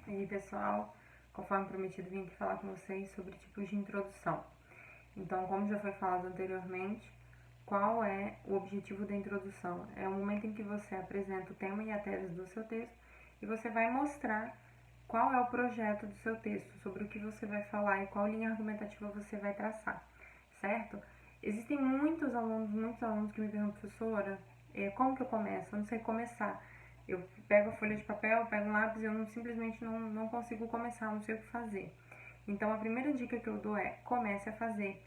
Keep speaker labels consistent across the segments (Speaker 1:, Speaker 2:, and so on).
Speaker 1: E aí, pessoal, conforme prometido, vim aqui falar com vocês sobre tipos de introdução. Então, como já foi falado anteriormente, qual é o objetivo da introdução? É o momento em que você apresenta o tema e a tese do seu texto e você vai mostrar qual é o projeto do seu texto, sobre o que você vai falar e qual linha argumentativa você vai traçar, certo? Existem muitos alunos que me perguntam, professora, como que eu começo? Eu não sei começar. Eu pego a folha de papel, pego um lápis e eu simplesmente não consigo começar, não sei o que fazer. Então, a primeira dica que eu dou é comece a fazer.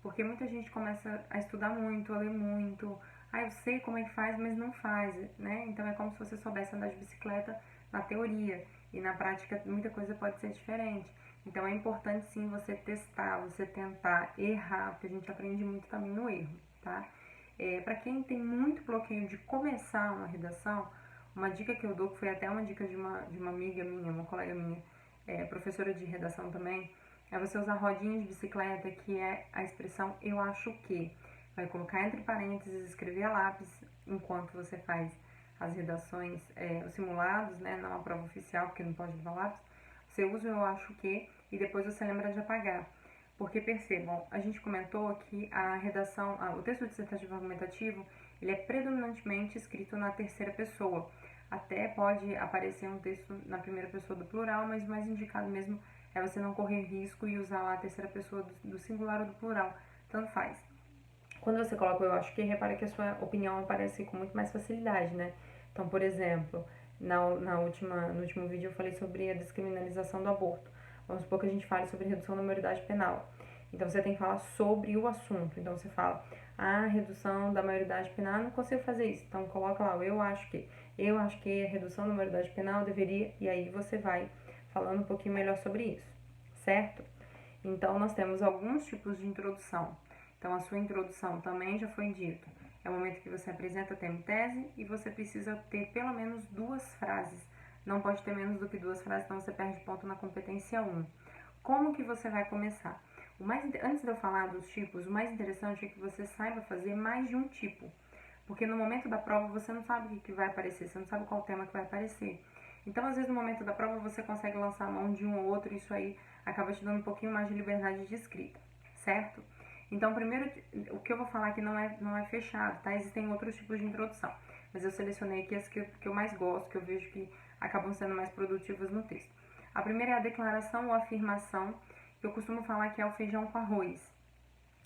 Speaker 1: Porque muita gente começa a estudar muito, a ler muito. Eu sei como é que faz, mas não faz, né? Então, é como se você soubesse andar de bicicleta na teoria. E na prática, muita coisa pode ser diferente. Então, é importante, sim, você testar, você tentar, errar, porque a gente aprende muito também no erro, tá? Para quem tem muito bloqueio de começar uma redação, uma dica que eu dou, que foi até uma dica de uma amiga minha, uma colega minha, professora de redação também, é você usar rodinha de bicicleta, que é a expressão eu acho que. Vai colocar entre parênteses, escrever a lápis enquanto você faz as redações, os simulados, né, não a prova oficial, porque não pode levar lápis. Você usa o eu acho que e depois você lembra de apagar. Porque percebam, a gente comentou que a redação, o texto dissertativo argumentativo, ele é predominantemente escrito na terceira pessoa. Até pode aparecer um texto na primeira pessoa do plural, mas o mais indicado mesmo é você não correr risco e usar lá a terceira pessoa do singular ou do plural. Tanto faz. Quando você coloca o eu acho que, repara que a sua opinião aparece com muito mais facilidade, né? Então, por exemplo, no último vídeo eu falei sobre a descriminalização do aborto. Vamos supor que a gente fale sobre redução da maioridade penal. Então, você tem que falar sobre o assunto. Então, você fala, redução da maioridade penal, não consigo fazer isso. Então, coloca lá, eu acho que. Eu acho que a redução da maioridade penal deveria... E aí você vai falando um pouquinho melhor sobre isso, certo? Então, nós temos alguns tipos de introdução. Então, a sua introdução também já foi dito. É o momento que você apresenta tema e tese e você precisa ter pelo menos 2 frases. Não pode ter menos do que 2 frases, senão você perde ponto na competência 1. Como que você vai começar? Antes de eu falar dos tipos, o mais interessante é que você saiba fazer mais de um tipo. Porque no momento da prova você não sabe o que vai aparecer, você não sabe qual tema que vai aparecer. Então, às vezes, no momento da prova você consegue lançar a mão de um ou outro e isso aí acaba te dando um pouquinho mais de liberdade de escrita, certo? Então, primeiro, o que eu vou falar aqui não é fechado, tá? Existem outros tipos de introdução, mas eu selecionei aqui as que eu mais gosto, que eu vejo que acabam sendo mais produtivas no texto. A primeira é a declaração ou afirmação, que eu costumo falar que é o feijão com arroz.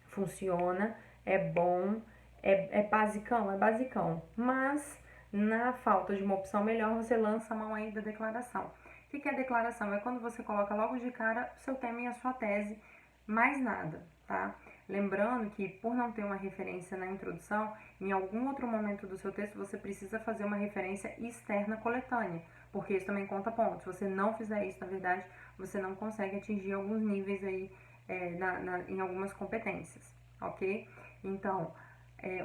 Speaker 1: Funciona, é bom, é basicão, mas na falta de uma opção melhor, você lança a mão aí da declaração. O que é a declaração? É quando você coloca logo de cara o seu tema e a sua tese, mais nada, tá? Lembrando que, por não ter uma referência na introdução, em algum outro momento do seu texto você precisa fazer uma referência externa coletânea, porque isso também conta pontos. Se você não fizer isso, na verdade, você não consegue atingir alguns níveis aí em algumas competências, ok? Então,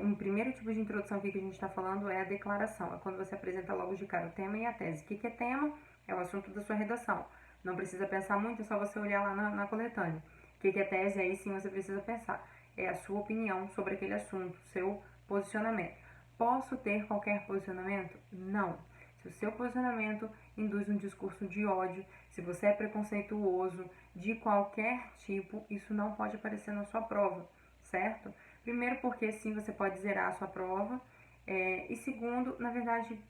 Speaker 1: um primeiro tipo de introdução aqui que a gente está falando é a declaração, é quando você apresenta logo de cara o tema e a tese. O que é tema? É o assunto da sua redação. Não precisa pensar muito, é só você olhar lá na coletânea. O que é tese? Aí sim você precisa pensar. É a sua opinião sobre aquele assunto, seu posicionamento. Posso ter qualquer posicionamento? Não. Se o seu posicionamento induz um discurso de ódio, se você é preconceituoso de qualquer tipo, isso não pode aparecer na sua prova, certo? Primeiro porque sim, você pode zerar a sua prova, e segundo, na verdade,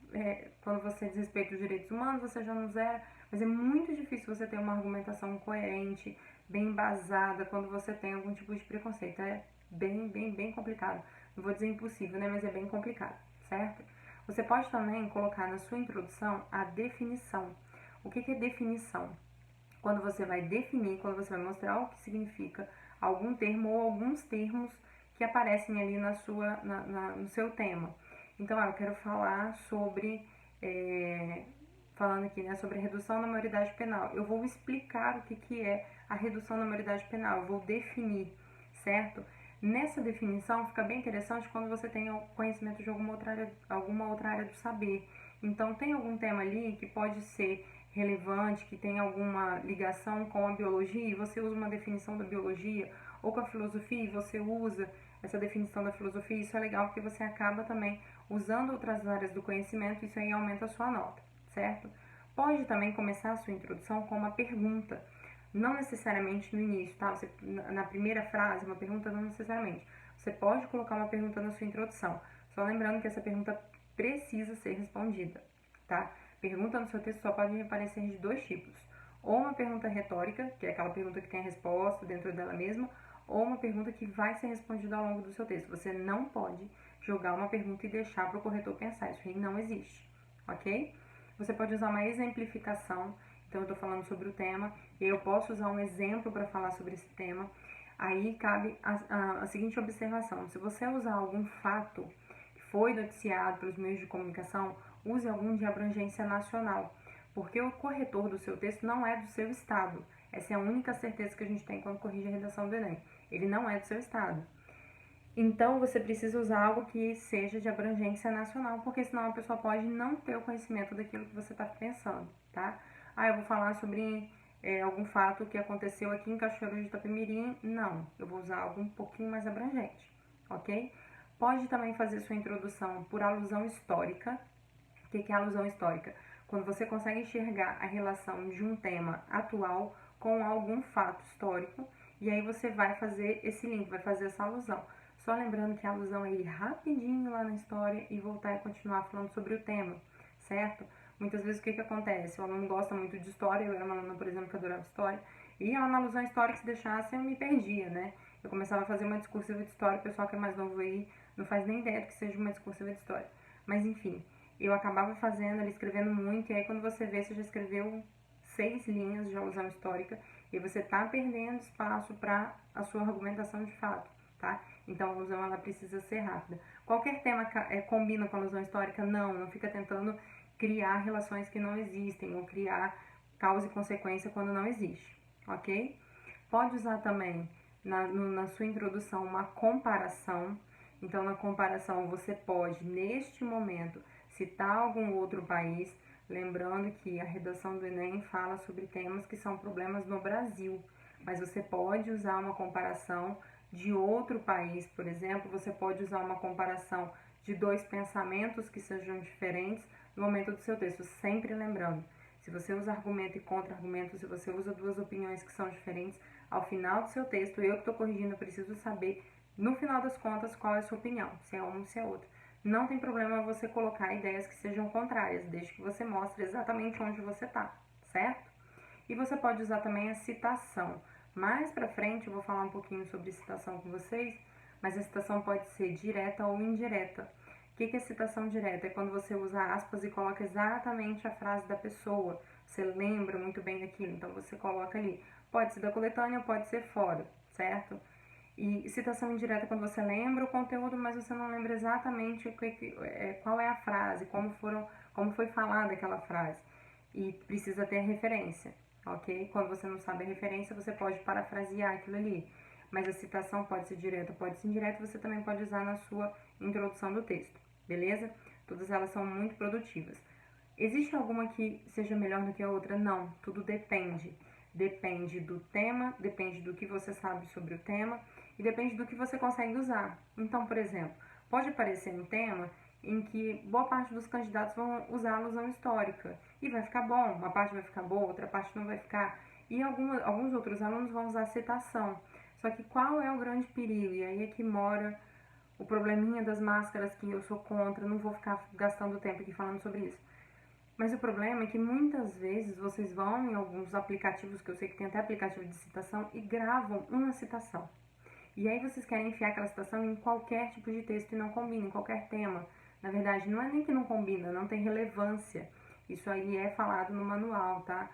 Speaker 1: quando você desrespeita os direitos humanos, você já não zera, mas é muito difícil você ter uma argumentação coerente, bem embasada, quando você tem algum tipo de preconceito. É bem complicado. Não vou dizer impossível, né, mas é bem complicado, certo? Você pode também colocar na sua introdução a definição. O que é definição? Quando você vai definir, quando você vai mostrar o que significa algum termo ou alguns termos que aparecem ali no seu tema. Então, eu quero falar sobre, falando aqui, né, sobre a redução da maioridade penal. Eu vou explicar o que é a redução da maioridade penal, eu vou definir, certo? Nessa definição fica bem interessante quando você tem conhecimento de alguma outra área do saber. Então, tem algum tema ali que pode ser relevante, que tem alguma ligação com a biologia, e você usa uma definição da biologia, ou com a filosofia, e você usa essa definição da filosofia, isso é legal porque você acaba também usando outras áreas do conhecimento, isso aí aumenta a sua nota, certo? Pode também começar a sua introdução com uma pergunta, não necessariamente no início, tá? Você, na primeira frase, uma pergunta não necessariamente. Você pode colocar uma pergunta na sua introdução, só lembrando que essa pergunta precisa ser respondida, tá? Pergunta no seu texto só pode aparecer de dois tipos. Ou uma pergunta retórica, que é aquela pergunta que tem a resposta dentro dela mesma, ou uma pergunta que vai ser respondida ao longo do seu texto. Você não pode jogar uma pergunta e deixar para o corretor pensar, isso aí não existe, ok? Você pode usar uma exemplificação, então eu estou falando sobre o tema, e eu posso usar um exemplo para falar sobre esse tema. Aí cabe a seguinte observação: se você usar algum fato que foi noticiado pelos meios de comunicação, use algum de abrangência nacional, porque o corretor do seu texto não é do seu estado. Essa é a única certeza que a gente tem quando corrige a redação do Enem. Ele não é do seu estado. Então, você precisa usar algo que seja de abrangência nacional, porque senão a pessoa pode não ter o conhecimento daquilo que você está pensando, tá? Eu vou falar sobre algum fato que aconteceu aqui em Cachoeiro de Itapemirim. Não, eu vou usar algo um pouquinho mais abrangente, ok? Pode também fazer sua introdução por alusão histórica. O que é alusão histórica? Quando você consegue enxergar a relação de um tema atual com algum fato histórico, e aí você vai fazer esse link, vai fazer essa alusão. Só lembrando que a alusão é ir rapidinho lá na história e voltar e continuar falando sobre o tema, certo? Muitas vezes o que acontece? O aluno gosta muito de história, eu era uma aluna, por exemplo, que adorava história, e ela na alusão histórica, se deixasse, eu me perdia, né? Eu começava a fazer uma discursiva de história, o pessoal que é mais novo aí não faz nem ideia do que seja uma discursiva de história. Mas enfim, eu acabava fazendo ali, escrevendo muito, e aí quando você vê, você já escreveu 6 linhas de alusão histórica, e você está perdendo espaço para a sua argumentação de fato, tá? Então, a alusão, ela precisa ser rápida. Qualquer tema combina com a alusão histórica? Não, não fica tentando criar relações que não existem, ou criar causa e consequência quando não existe, ok? Pode usar também, na sua introdução, uma comparação. Então, na comparação, você pode, neste momento, citar algum outro país, lembrando que a redação do Enem fala sobre temas que são problemas no Brasil, mas você pode usar uma comparação de outro país, por exemplo, você pode usar uma comparação de dois pensamentos que sejam diferentes no momento do seu texto, sempre lembrando, se você usa argumento e contra-argumento, se você usa duas opiniões que são diferentes, ao final do seu texto, eu que estou corrigindo, eu preciso saber, no final das contas, qual é a sua opinião, se é uma ou se é outra. Não tem problema você colocar ideias que sejam contrárias, desde que você mostre exatamente onde você está, certo? E você pode usar também a citação. Mais pra frente eu vou falar um pouquinho sobre citação com vocês, mas a citação pode ser direta ou indireta. O que é citação direta? É quando você usa aspas e coloca exatamente a frase da pessoa. Você lembra muito bem daquilo, então você coloca ali. Pode ser da coletânea, pode ser fora, certo? E citação indireta é quando você lembra o conteúdo, mas você não lembra exatamente qual é a frase, como foi falada aquela frase. E precisa ter referência, ok? Quando você não sabe a referência, você pode parafrasear aquilo ali. Mas a citação pode ser direta, pode ser indireta, você também pode usar na sua introdução do texto, beleza? Todas elas são muito produtivas. Existe alguma que seja melhor do que a outra? Não, tudo depende. Depende do tema, depende do que você sabe sobre o tema e depende do que você consegue usar. Então, por exemplo, pode aparecer um tema em que boa parte dos candidatos vão usar a alusão histórica e vai ficar bom, uma parte vai ficar boa, outra parte não vai ficar. E alguns outros alunos vão usar citação. Só que qual é o grande perigo? E aí é que mora o probleminha das máscaras que eu sou contra, não vou ficar gastando tempo aqui falando sobre isso. Mas o problema é que muitas vezes vocês vão em alguns aplicativos, que eu sei que tem até aplicativo de citação, e gravam uma citação. E aí vocês querem enfiar aquela citação em qualquer tipo de texto e não combina, em qualquer tema. Na verdade, não é nem que não combina, não tem relevância. Isso aí é falado no manual, tá?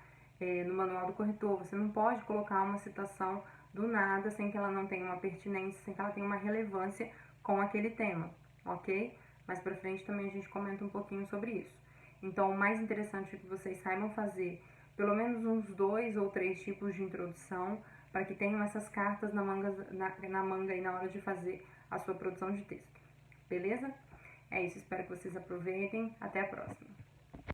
Speaker 1: No manual do corretor. Você não pode colocar uma citação do nada sem que ela não tenha uma pertinência, sem que ela tenha uma relevância com aquele tema, ok? Mais pra frente também a gente comenta um pouquinho sobre isso. Então, o mais interessante é que vocês saibam fazer pelo menos uns 2 ou 3 tipos de introdução para que tenham essas cartas na manga e na hora de fazer a sua produção de texto. Beleza? É isso, espero que vocês aproveitem. Até a próxima.